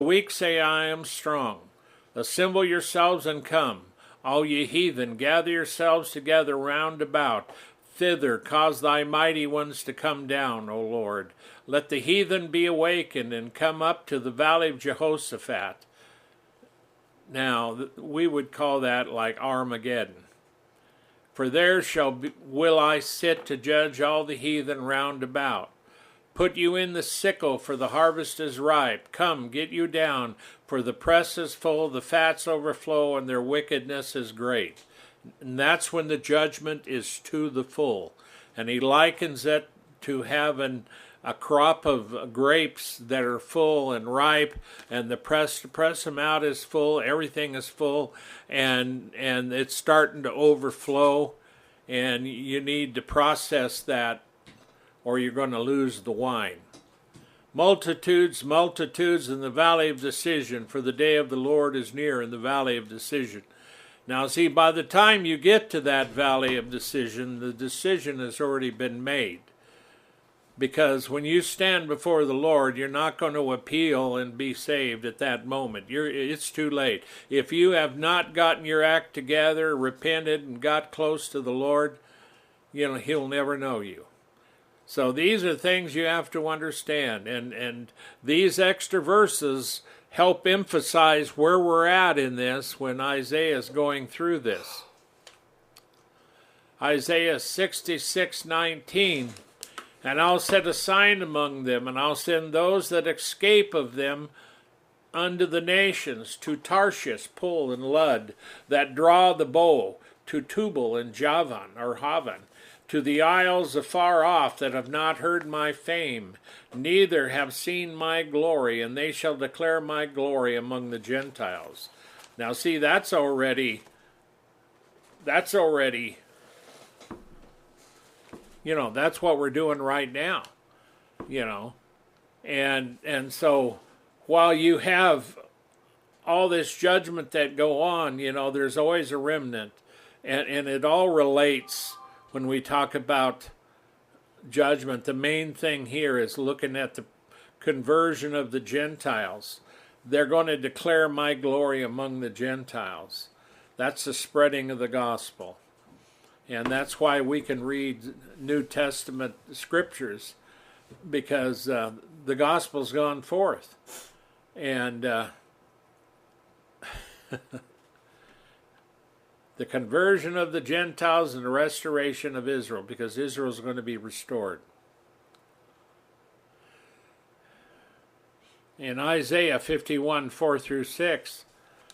weak say, I am strong. Assemble yourselves and come. All ye heathen, gather yourselves together round about. Thither cause thy mighty ones to come down, O Lord. Let the heathen be awakened and come up to the valley of Jehoshaphat. Now, we would call that like Armageddon. For there will I sit to judge all the heathen round about. Put you in the sickle, for the harvest is ripe. Come, get you down, for the press is full, the fats overflow, and their wickedness is great. And that's when the judgment is to the full. And he likens it to having a crop of grapes that are full and ripe, and the press to press them out is full, everything is full, and it's starting to overflow, and you need to process that or you're going to lose the wine. Multitudes, multitudes in the valley of decision, for the day of the Lord is near in the valley of decision. Now see, by the time you get to that valley of decision, the decision has already been made. Because when you stand before the Lord, you're not going to appeal and be saved at that moment. It's too late. If you have not gotten your act together, repented, and got close to the Lord, He'll never know you. So these are things you have to understand. And these extra verses help emphasize where we're at in this when Isaiah is going through this. Isaiah 66:19. And I'll set a sign among them, and I'll send those that escape of them unto the nations, to Tarshish, Pul, and Lud, that draw the bow, to Tubal and Havan, to the isles afar off that have not heard my fame, neither have seen my glory, and they shall declare my glory among the Gentiles. Now see, that's already that's what we're doing right now, and so while you have all this judgment that go on, there's always a remnant, and it all relates when we talk about judgment. The main thing here is looking at the conversion of the Gentiles. They're going to declare my glory among the Gentiles. That's the spreading of the gospel. And that's why we can read New Testament scriptures, because the gospel's gone forth. And the conversion of the Gentiles and the restoration of Israel, because Israel's going to be restored. In Isaiah 51:4-6,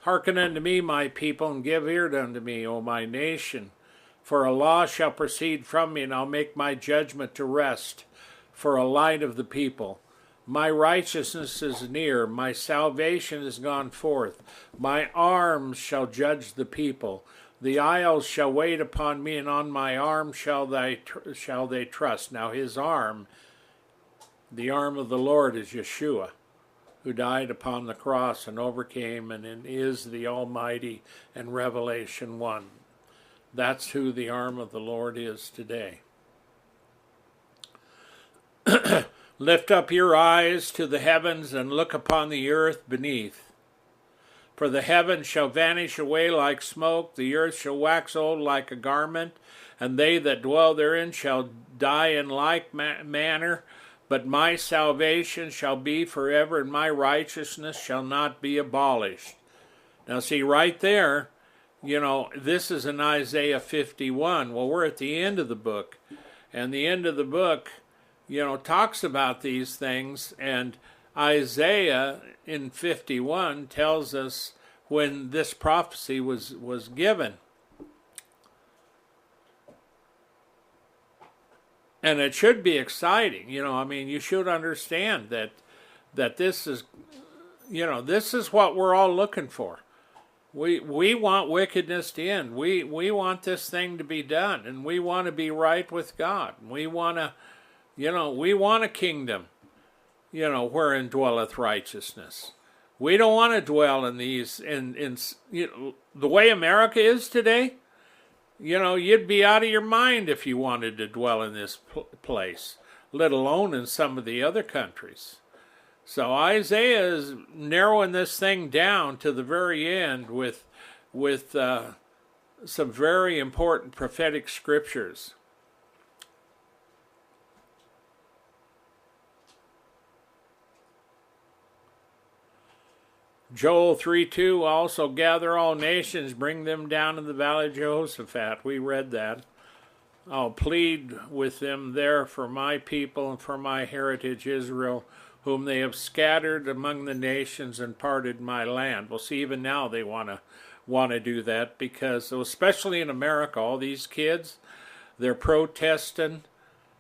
hearken unto me, my people, and give ear unto me, O my nation. For a law shall proceed from me, and I'll make my judgment to rest for a light of the people. My righteousness is near, my salvation is gone forth. My arms shall judge the people. The isles shall wait upon me, and on my arm shall they trust. Now his arm, the arm of the Lord, is Yeshua, who died upon the cross and overcame and is the Almighty in Revelation 1. That's who the arm of the Lord is today. Lift up your eyes to the heavens and look upon the earth beneath. For the heavens shall vanish away like smoke, the earth shall wax old like a garment, and they that dwell therein shall die in like manner. But my salvation shall be forever, and my righteousness shall not be abolished. Now see, right there, this is in Isaiah 51. Well, we're at the end of the book. And the end of the book, talks about these things. And Isaiah in 51 tells us when this prophecy was given. And it should be exciting. You should understand that this is, this is what we're all looking for. We want wickedness to end. We want this thing to be done, and we want to be right with God. We want to, we want a kingdom, wherein dwelleth righteousness. We don't want to dwell in these, in the way America is today. You'd be out of your mind if you wanted to dwell in this place, let alone in some of the other countries. So Isaiah is narrowing this thing down to the very end with some very important prophetic scriptures. Joel 3:2, also gather all nations, bring them down in the valley of Jehoshaphat. We read that. I'll plead with them there for my people and for my heritage Israel, whom they have scattered among the nations and parted my land. Well, see, even now they want to do that, because especially in America, all these kids, they're protesting,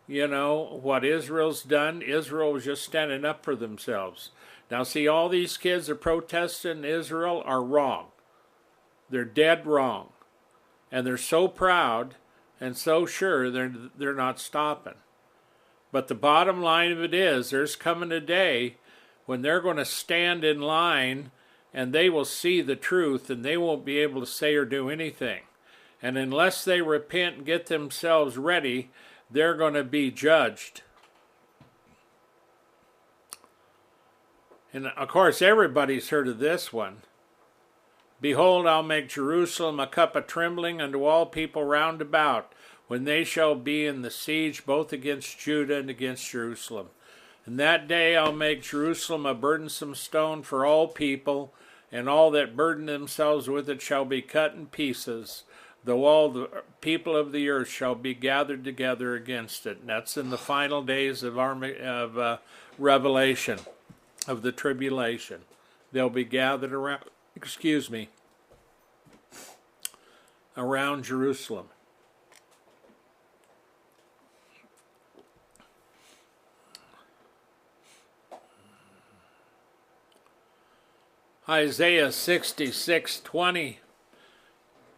what Israel's done. Israel was just standing up for themselves. Now, see, all these kids that are protesting Israel are wrong. They're dead wrong. And they're so proud and so sure they're not stopping. But the bottom line of it is, there's coming a day when they're going to stand in line and they will see the truth and they won't be able to say or do anything. And unless they repent and get themselves ready, they're going to be judged. And of course, everybody's heard of this one. Behold, I'll make Jerusalem a cup of trembling unto all people round about, when they shall be in the siege both against Judah and against Jerusalem. And that day I'll make Jerusalem a burdensome stone for all people, and all that burden themselves with it shall be cut in pieces, though all the people of the earth shall be gathered together against it. And that's in the final days of Revelation, of the tribulation. They'll be gathered around, around Jerusalem. Isaiah 66:20.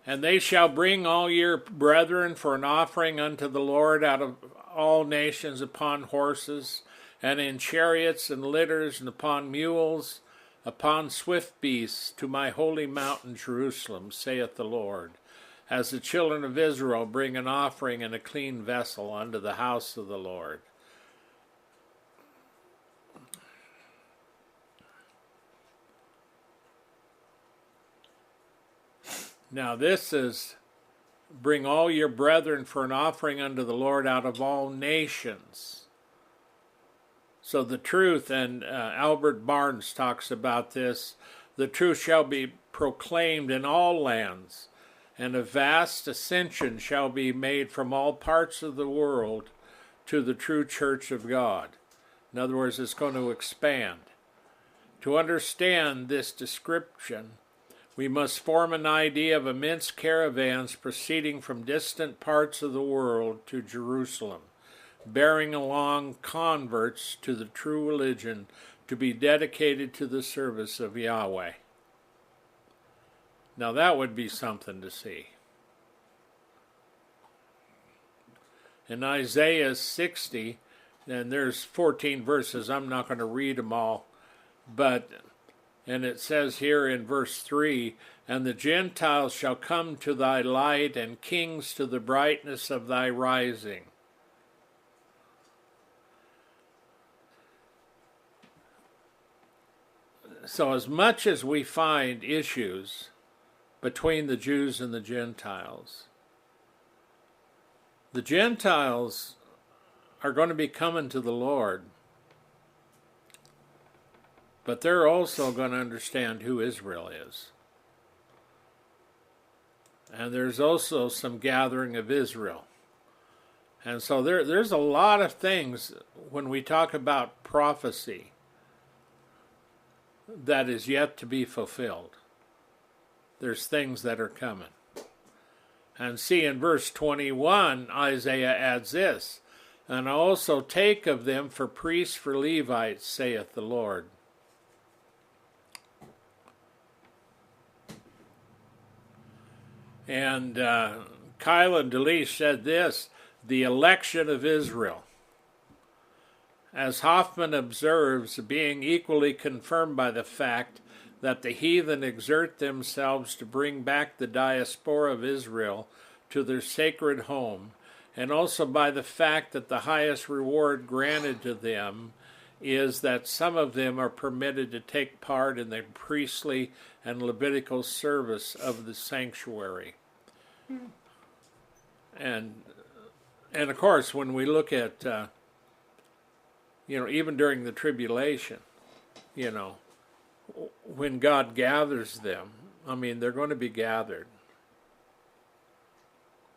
And they shall bring all your brethren for an offering unto the Lord out of all nations upon horses, and in chariots and litters, and upon mules, upon swift beasts, to my holy mountain Jerusalem, saith the Lord, as the children of Israel bring an offering in a clean vessel unto the house of the Lord. Now this is, bring all your brethren for an offering unto the Lord out of all nations. So the truth, and Albert Barnes talks about this, the truth shall be proclaimed in all lands, and a vast ascension shall be made from all parts of the world to the true church of God. In other words, it's going to expand. To understand this description, we must form an idea of immense caravans proceeding from distant parts of the world to Jerusalem, bearing along converts to the true religion to be dedicated to the service of Yahweh. Now that would be something to see. In Isaiah 60, and there's 14 verses, I'm not going to read them all, and it says here in verse 3, and the Gentiles shall come to thy light, and kings to the brightness of thy rising. So as much as we find issues between the Jews and the Gentiles are going to be coming to the Lord, but they're also going to understand who Israel is. And there's also some gathering of Israel. And so there's a lot of things when we talk about prophecy that is yet to be fulfilled. There's things that are coming. And see, in verse 21, Isaiah adds this, and also take of them for priests, for Levites, saith the Lord. And Kyle and Delish said this, the election of Israel. As Hoffman observes, being equally confirmed by the fact that the heathen exert themselves to bring back the diaspora of Israel to their sacred home, and also by the fact that the highest reward granted to them is that some of them are permitted to take part in the priestly and Levitical service of the sanctuary. And of course, when we look at, even during the tribulation, when God gathers them, they're going to be gathered.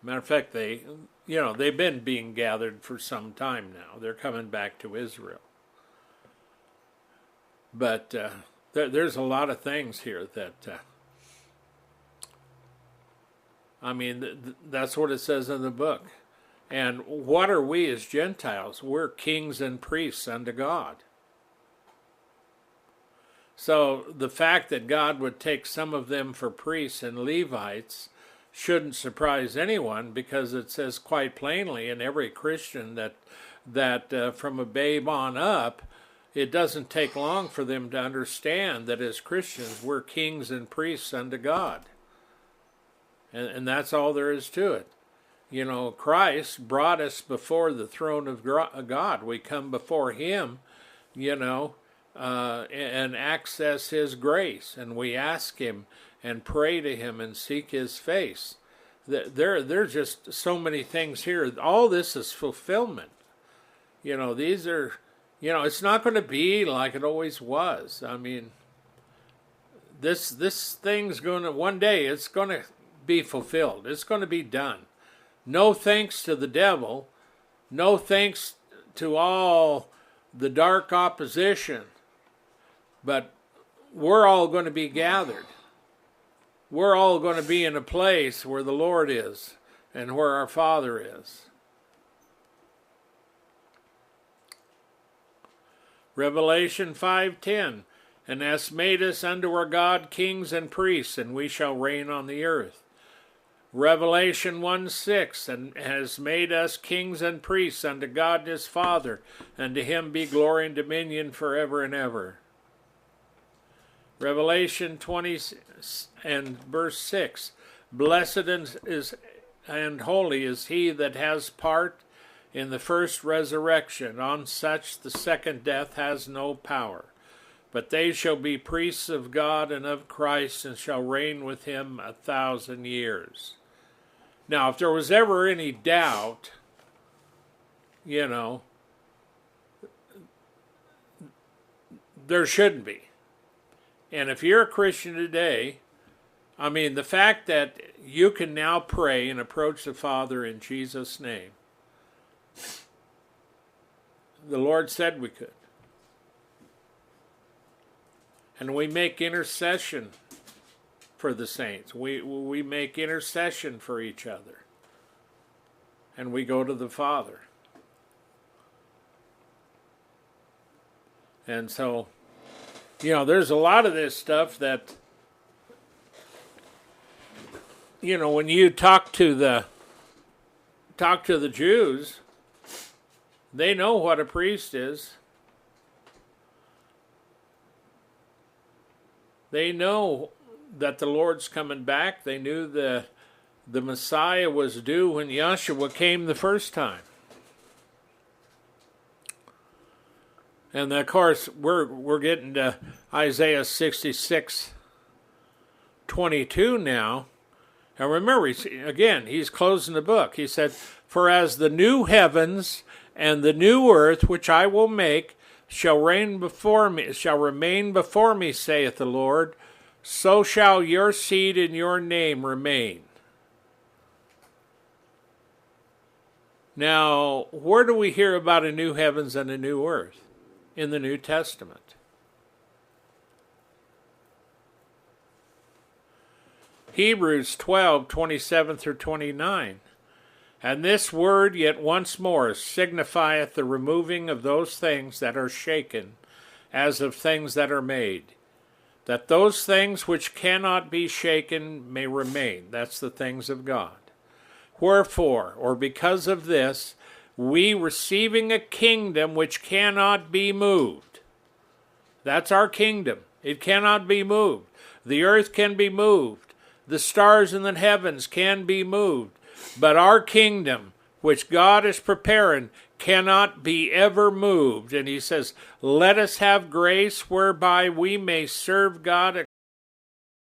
Matter of fact, they've been being gathered for some time now. They're coming back to Israel. But there's a lot of things here that, that's what it says in the book. And what are we as Gentiles? We're kings and priests unto God. So the fact that God would take some of them for priests and Levites shouldn't surprise anyone, because it says quite plainly in every Christian that from a babe on up, it doesn't take long for them to understand that as Christians we're kings and priests unto God. And that's all there is to it. Christ brought us before the throne of God. We come before Him, and access His grace. And we ask Him and pray to Him and seek His face. There's just so many things here. All this is fulfillment. These are, it's not going to be like it always was. This thing's going to, one day it's going to be fulfilled. It's going to be done. No thanks to the devil. No thanks to all the dark opposition. But we're all going to be gathered. We're all going to be in a place where the Lord is and where our Father is. Revelation 5:10, and hast made us unto our God kings and priests, and we shall reign on the earth. Revelation 1:6, and has made us kings and priests unto God His Father, and to Him be glory and dominion forever and ever. Revelation 20 and verse 6, blessed and holy is he that has part in the first resurrection. On such the second death has no power. But they shall be priests of God and of Christ, and shall reign with Him 1,000 years. Now, if there was ever any doubt, there shouldn't be. And if you're a Christian today, the fact that you can now pray and approach the Father in Jesus' name, the Lord said we could. And we make intercession for the saints. We make intercession for each other. And we go to the Father. And so, there's a lot of this stuff that, when you talk to the Jews, they know what a priest is. They know that the Lord's coming back. They knew the Messiah was due when Yeshua came the first time. And of course, we're getting to Isaiah 66:22 now. And remember, he's closing the book. He said, for as the new heavens and the new earth, which I will make, shall remain before me, saith the Lord, so shall your seed and your name remain. Now, where do we hear about a new heavens and a new earth? In the New Testament. Hebrews 12:27-29. And this word yet once more signifieth the removing of those things that are shaken, as of things that are made, that those things which cannot be shaken may remain. That's the things of God. Wherefore, or because of this, we receiving a kingdom which cannot be moved. That's our kingdom. It cannot be moved. The earth can be moved. The stars in the heavens can be moved. But our kingdom, which God is preparing, cannot be ever moved. And he says, let us have grace whereby we may serve God